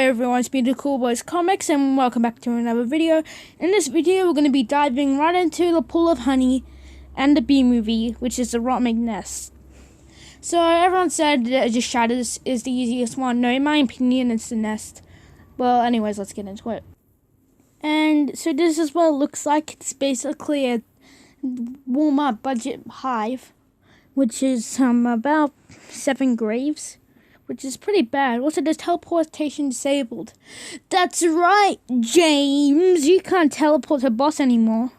everyone, it's me, the Cool Boys Comics, and welcome back to another video. In this video, we're going to be diving right into the pool of honey and the bee movie, which is the RotMG Nest. So everyone said that Just Shatters is the easiest one. No, in my opinion, it's the Nest. Well, anyways, let's get into it. And so this is what it looks like. It's basically a Walmart budget hive, which is about 7 graves, which is pretty bad. Also, there's teleportation disabled. That's right, James. You can't teleport to boss anymore.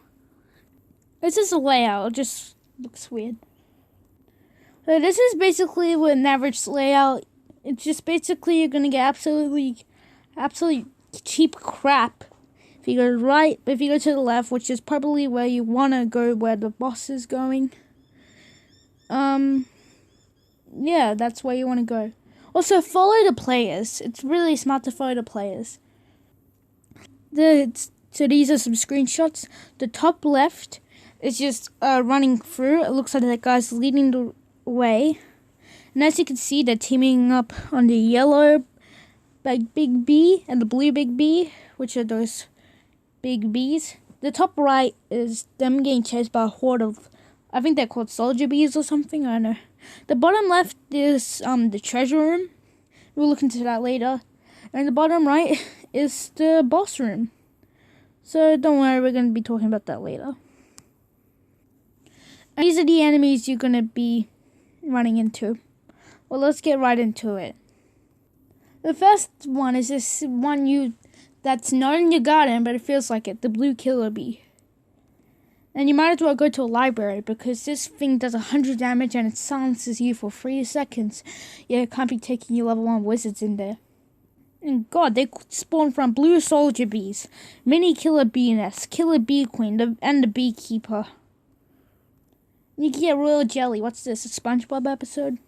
This is a layout. It just looks weird. So this is basically an average layout. It's just basically you're gonna get absolutely cheap crap. If you go right, but if you go to the left, which is probably where you wanna go, where the boss is going. Yeah, that's where you wanna go. Also, follow the players. It's really smart to follow the players. So these are some screenshots. The top left is just running through. It looks like that guy's leading the way. And as you can see, they're teaming up on the yellow big bee and the blue big bee, which are those big bees. The top right is them getting chased by a horde of, I think they're called soldier bees or something. I don't know. The bottom left is the treasure room. We'll look into that later. And the bottom right is the boss room. So don't worry, we're going to be talking about that later. And these are the enemies you're going to be running into. Well, let's get right into it. The first one is this one that's not in your garden, but it feels like it. The blue killer bee. And you might as well go to a library, because this thing does 100 damage and it silences you for 3 seconds. Yeah, it can't be taking your level 1 wizards in there. And god, they spawn from blue soldier bees, mini killer bee nest, killer bee queen, and the beekeeper. You can get royal jelly. What's this, a SpongeBob episode?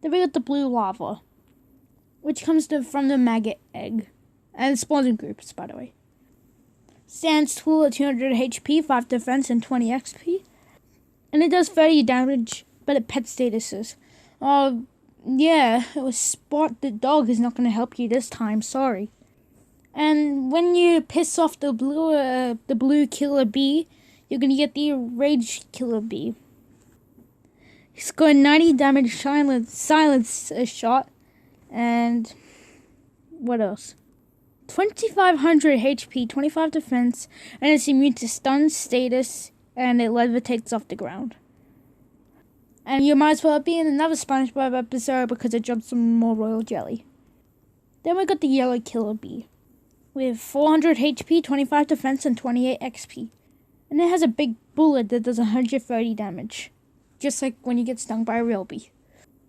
Then we got the blue lava, which comes from the maggot egg. And it spawns in groups, by the way. Stands tool at 200 HP, 5 defense, and 20 XP. And it does 30 damage, but it pet statuses. Oh, yeah, it was Spot the dog is not going to help you this time, sorry. And when you piss off the blue killer bee, you're going to get the rage killer bee. He's got 90 damage silence shot, and what else? 2500 HP, 25 defense, and it's immune to stun status, and it levitates off the ground. And you might as well be in another SpongeBob episode because it drops some more royal jelly. Then we got the yellow killer bee with 400 HP, 25 defense, and 28 XP. And it has a big bullet that does 130 damage, just like when you get stung by a real bee.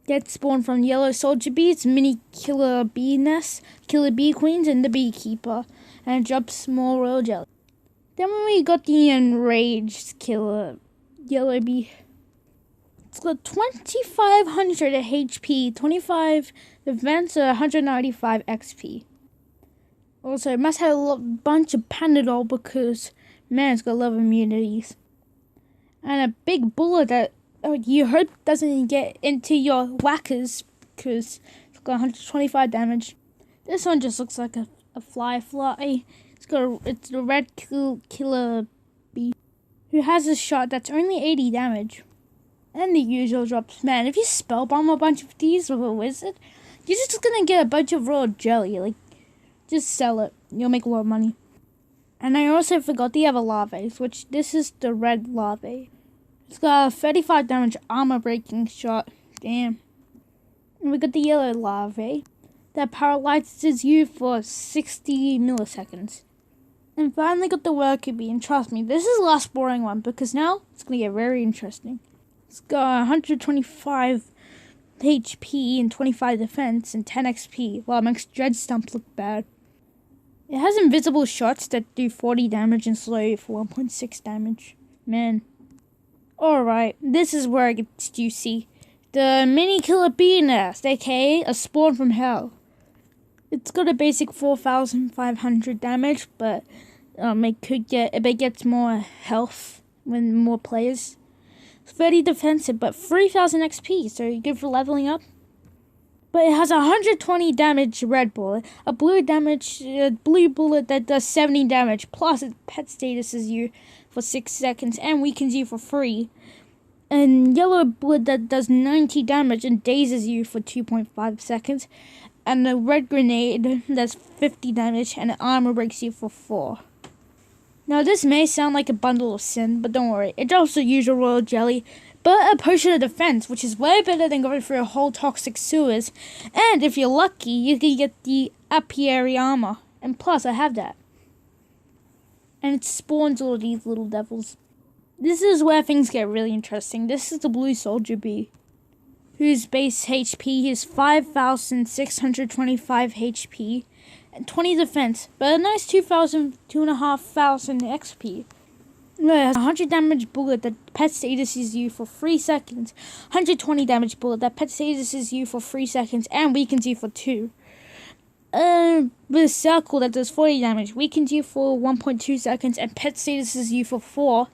Gets spawned from yellow soldier bees, mini killer bee nests, killer bee queens, and the beekeeper, and it drops more royal jelly. Then we got the enraged killer yellow bee. It's got 2500 HP, 25 defense, 195 XP. Also, it must have a bunch of Panadol because, man, it's got a lot of immunities. And a big bullet that you hope doesn't get into your whackers, because it's got 125 damage. This one just looks like a fly. It's the red killer bee, who has a shot that's only 80 damage. And the usual drops. Man, if you spellbomb a bunch of these with a wizard, you're just gonna get a bunch of raw jelly. Like, just sell it. You'll make a lot of money. And I also forgot the other larvae, which this is the red larvae. It's got a 35 damage armor breaking shot. Damn. And we got the yellow larvae that paralyzes you for 60 milliseconds. And finally got the worker bee. And trust me, this is the last boring one, because now it's going to get very interesting. It's got 125 HP and 25 defense and 10 XP, while it makes Dread Stump look bad. It has invisible shots that do 40 damage and slow you for 1.6 damage. Man. Alright, this is where it gets juicy. The mini killer bee nest, aka a spawn from hell. It's got a basic 4,500 damage, but it gets more health when more players. It's 30 defensive, but 3,000 XP, so you're good for leveling up. But it has 120 damage red bullet, a blue bullet that does 70 damage, plus its pet statuses you for 6 seconds and weakens you for free. And yellow bullet that does 90 damage and dazes you for 2.5 seconds. And the red grenade does 50 damage and armor breaks you for 4. Now this may sound like a bundle of sin, but don't worry, it drops the usual royal jelly, but a potion of defense, which is way better than going through a whole toxic sewers. And if you're lucky, you can get the apiary armor. And plus, I have that. And it spawns all these little devils. This is where things get really interesting. This is the blue soldier bee, whose base HP is 5,625 HP and 20 defense, but a nice 2,500 XP. It has 100 damage bullet that pet statuses you for 3 seconds, 120 damage bullet that pet statuses you for 3 seconds and weakens you for 2. With a circle that does 40 damage, weakens you for 1.2 seconds and pet statuses you for 4.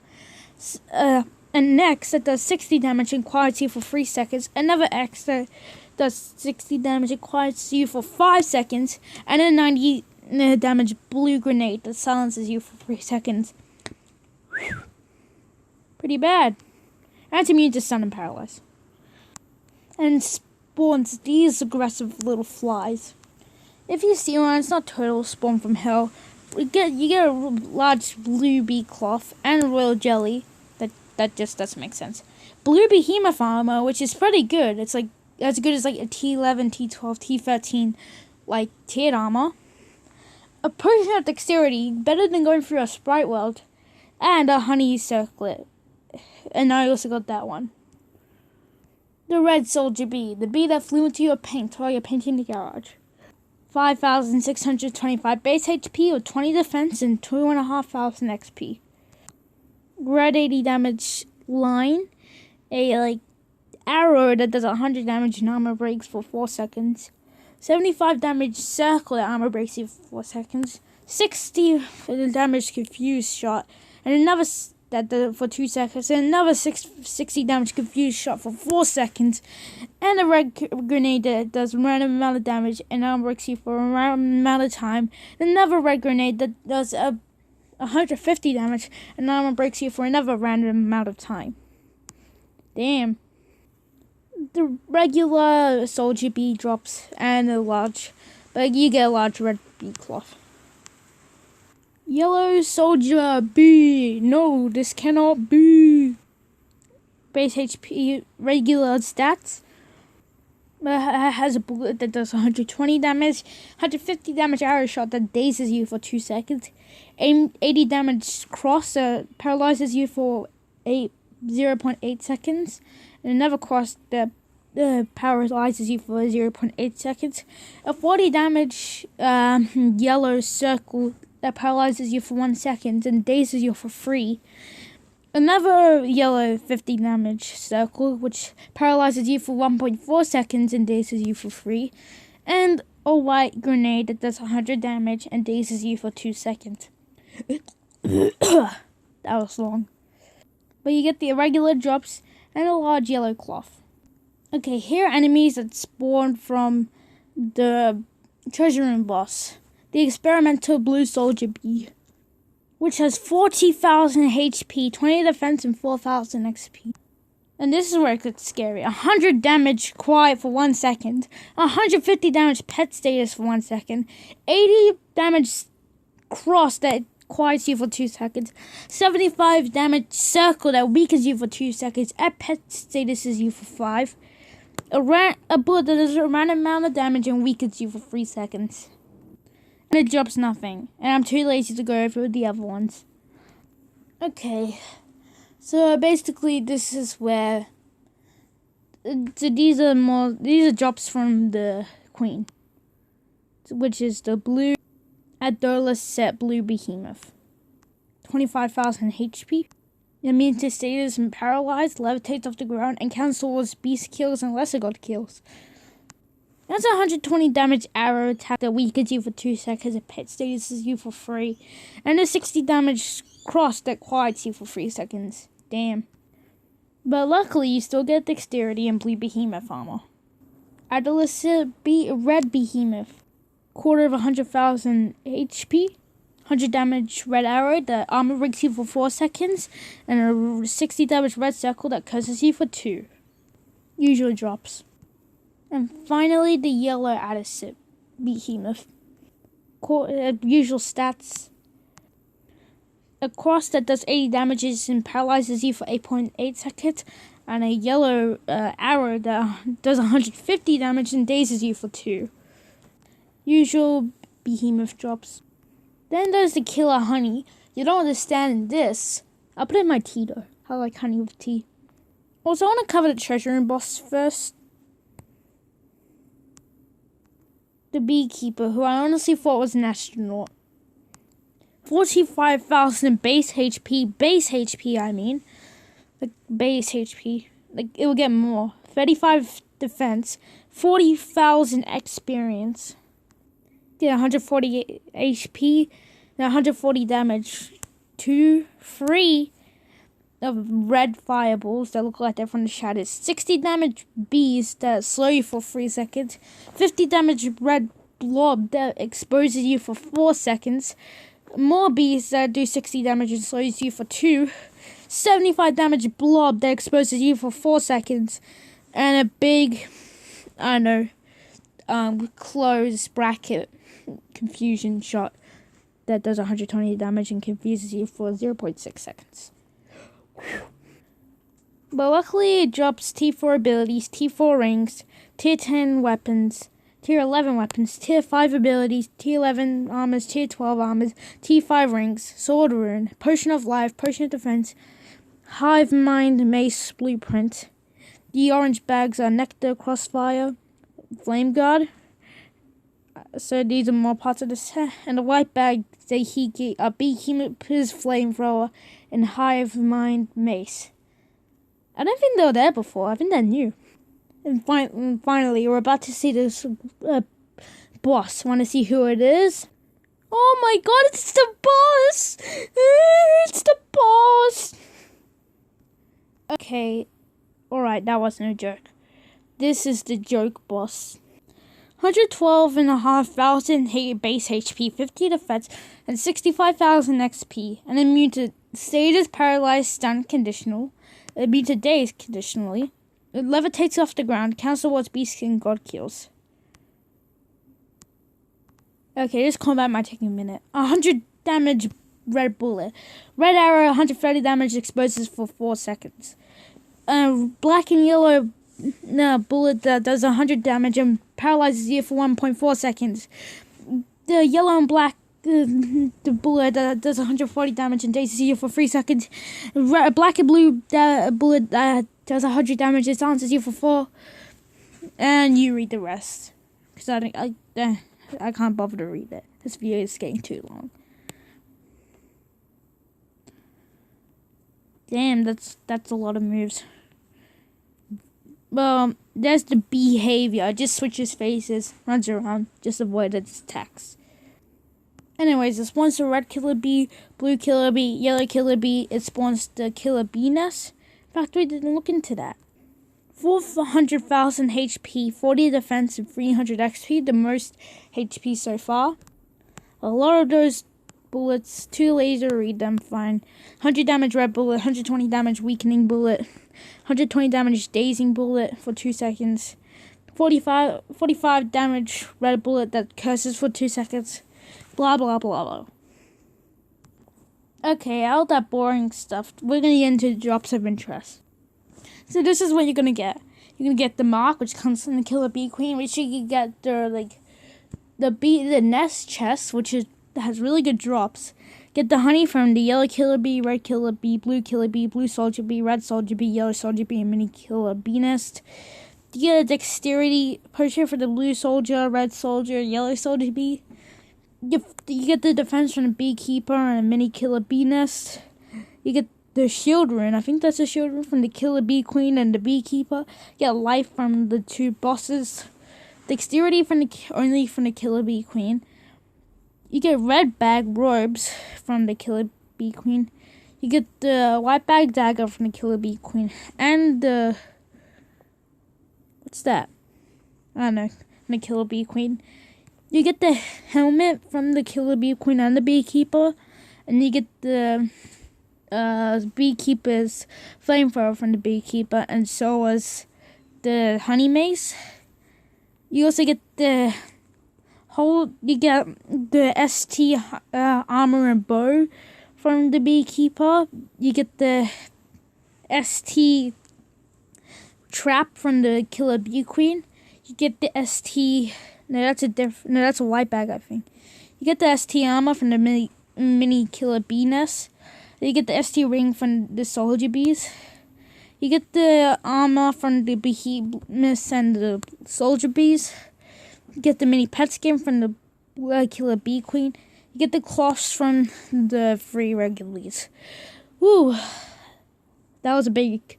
And next that does 60 damage and quiets you for 3 seconds. Another X that does 60 damage and quiets you for 5 seconds. And a 90 damage blue grenade that silences you for 3 seconds. Whew. Pretty bad. And it's immune to stun and paralyze. And spawns these aggressive little flies. If you see one, it's not total spawn from hell. You get a large blue bee cloth and a royal jelly. That just doesn't make sense. Blue behemoth armor, which is pretty good. It's like as good as like a T11, T12, T13 like tiered armor. A potion of dexterity, better than going through a sprite world. And a honey circlet. And I also got that one. The red soldier bee, the bee that flew into your paint while you're painting the garage. 5,625 base HP with 20 defense and 2,500 XP. Red 80 damage line, a arrow that does 100 damage and armor breaks for 4 seconds. 75 damage circle that armor breaks you for 4 seconds. 60 damage confused shot, and another that does it for 2 seconds, and another 60 damage confused shot for 4 seconds, and a red grenade that does a random amount of damage and armor breaks you for a random amount of time, and another red grenade that does 150 damage and armor breaks you for another random amount of time. Damn. The regular soldier bee drops and a large, but you get a large red bee cloth. Yellow soldier bee. No, this cannot be. Base HP regular stats. It has a bullet that does 120 damage, 150 damage arrow shot that dazes you for 2 seconds, 80 damage cross that paralyzes you for 0.8 seconds, and another cross that paralyzes you for 0.8 seconds, a 40 damage yellow circle that paralyzes you for 1 second and dazes you for 3. Another yellow 50 damage circle, which paralyzes you for 1.4 seconds and dazes you for 3. And a white grenade that does 100 damage and dazes you for 2 seconds. That was long. But you get the irregular drops and a large yellow cloth. Okay, here are enemies that spawn from the treasure room boss. The experimental blue soldier bee, which has 40,000 HP, 20 defense, and 4,000 XP. And this is where it gets scary. 100 damage quiet for 1 second, 150 damage pet status for 1 second, 80 damage cross that quiets you for 2 seconds, 75 damage circle that weakens you for 2 seconds, and pet statuses you for 5. A bullet that does a random amount of damage and weakens you for 3 seconds. And it drops nothing. And I'm too lazy to go over the other ones. Okay. So basically this is where these are drops from the queen. Which is the blue Adolus set blue behemoth. 25,000 HP. Immune to status and paralyzed, levitates off the ground, and cancels beast kills and lesser god kills. That's a 120 damage arrow attack that weakens you for 2 seconds and pet statuses you for 3. And a 60 damage cross that quiets you for 3 seconds. Damn. But luckily you still get dexterity and blue behemoth armor. Adolescent red behemoth. Quarter of 100,000 HP. 100 damage red arrow that armor rigs you for 4 seconds. And a 60 damage red circle that curses you for 2. Usual drops. And finally the yellow adolescent behemoth. Usual stats. A cross that does 80 damages and paralyzes you for 8.8 seconds. And a yellow arrow that does 150 damage and dazes you for 2. Usual behemoth drops. Then there's the killer honey. You don't understand this. I'll put it in my tea though. I like honey with tea. Also, I want to cover the treasure room boss first. The beekeeper, who I honestly thought was an astronaut. 45,000 base HP I mean. Like, base HP. Like, it will get more. 35 defense. 40,000 experience. Yeah, 140 HP. 140 damage. 3 of red fireballs that look like they're from the shadows. 60 damage bees that slow you for 3 seconds. 50 damage red blob that exposes you for 4 seconds. More bees that do 60 damage and slows you for 2. 75 damage blob that exposes you for 4 seconds. And a big, I don't know, closed bracket confusion shot that does 120 damage and confuses you for 0.6 seconds. Whew. But luckily it drops T4 abilities, T4 rings, Tier 10 weapons, Tier 11 weapons, Tier 5 abilities, Tier 11 armors, Tier 12 armors, T5 rings, Sword Rune, Potion of Life, Potion of Defense, Hive Mind Mace Blueprint. The orange bags are Nectar, Crossfire, Flame Guard. So these are more parts of the set. And the white bag, a Beekeeper's Flamethrower, and Hive Mind Mace. I don't think they were there before. I think they're new. And finally, we're about to see this boss. Want to see who it is? Oh my god, it's the boss! It's the boss! Okay, alright, that wasn't a joke. This is the joke boss. 112,500 base HP, 50 defense, and 65,000 XP. And immune to status, paralyzed, stunned, conditional. Immune to daze, conditionally. It levitates off the ground, counts towards beast and god kills. Okay, this combat might take a minute. 100 damage red bullet. Red arrow, 130 damage, exposes for 4 seconds. Black and yellow bullet that does 100 damage and paralyzes you for 1.4 seconds. The yellow and black the bullet that does 140 damage and dazes you for 3 seconds. Black and blue bullet that does 100 damage and silences you for 4. And you read the rest. Because I can't bother to read it. This video is getting too long. Damn, that's a lot of moves. Well, there's the behavior. Just switches faces, runs around, just avoid its attacks. Anyways, it spawns the red killer bee, blue killer bee, yellow killer bee. It spawns the killer bee nest. In fact, we didn't look into that. 400,000 HP, 40 defense, and 300 XP. The most HP so far. A lot of those bullets, 2 laser, read them fine. 100 damage red bullet, 120 damage weakening bullet, 120 damage dazing bullet for 2 seconds, 45 damage red bullet that curses for 2 seconds, blah blah blah blah. Okay, all that boring stuff, we're gonna get into drops of interest. So this is what you're gonna get. You're gonna get the mark, which comes from the killer bee queen, which you can get the nest chest, which has really good drops. Get the honey from the yellow killer bee, red killer bee, blue soldier bee, red soldier bee, yellow soldier bee, and mini killer bee nest. You get a dexterity potion for the blue soldier, red soldier, yellow soldier bee. You get the defense from the beekeeper and a mini killer bee nest. You get the shield rune. I think that's a shield rune from the killer bee queen and the beekeeper. You get life from the 2 bosses. Dexterity only from the killer bee queen. You get red bag robes from the killer bee queen. You get the white bag dagger from the killer bee queen. And the... what's that? I don't know, the Killer Bee Queen. You get the helmet from the Killer Bee Queen and the Beekeeper, and you get the Beekeeper's flamethrower from the Beekeeper, and so was the honey mace. You also get the ST armor and bow from the Beekeeper. You get the ST trap from the Killer Bee Queen. You get the ST. No, that's a white bag, I think. You get the ST armor from the mini Killer Bee Nest. You get the ST ring from the Soldier Bees. You get the armor from the Behemoths and the Soldier Bees. You get the mini pet skin from the Killer Bee Queen. You get the cloths from the 3 regulars. Woo! That was a big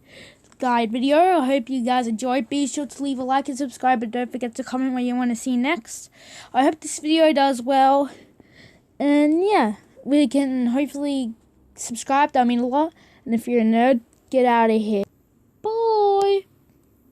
guide video. I hope you guys enjoyed. Be sure to leave a like and subscribe, but don't forget to comment what you want to see next. I hope this video does well. And yeah, we can hopefully subscribe. That means a lot. And if you're a nerd, get out of here.